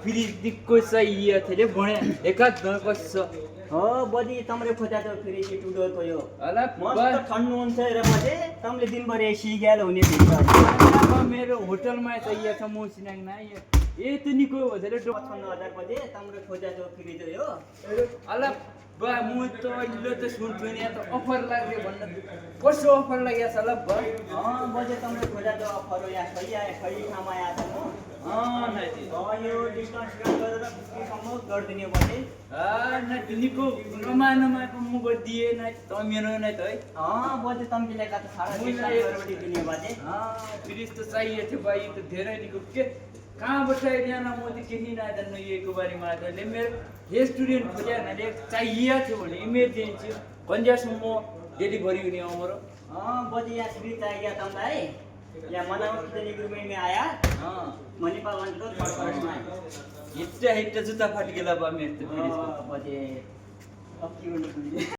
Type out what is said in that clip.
fridge दिक्को चाहिए थे ले बने एकाद न कसो हो बडी तमरे खोजा त फेरि के टुडो त यो अला मस्त ठन्नु हुन्छ र बजे तमले दिनभरि एसी ग्याल हुने भित्र मेरो होटलमा चाहिए छ म सिनाङ ना ये त निको भजले 55,000 बजे तमरे खोजा त फेरि त यो अला बा म त अहिले त सुन्छु नि त अफर लाग्यो भन्न कसो अफर लाग्या छ ल बा बजे तमरे खोजा त अफर या खै ठाउँमा आया छ म नाति यो डिस्काउन्ट गरेर 50 सम्म गर्दिने बजे नाति निको नमाको म गरिदिए न त मेरो नै त है बजे तमले का त सारा डिस्काउन्ट दिने बजे फ्रिज त चाहिए थियो भाइ त धेरै निको के कहाँबाट ल्याएन म त केही नजान्नु योको बारेमा त मेरो रेस्टुरेन्ट खोज्या भने चाहिए थियो भने इमर्जेन्सी कन्ज्यासम्म डेलिभरी हुने अमरो बजे यहाँ फ्री चाहिए तमलाई यहाँ मनाउ किचन एग्रीमेंट में आया मणिपाल वाला तो फर्स्ट में हिट्टा जुत्ता फाट गेला बा मेरो त बजे अब के गर्नु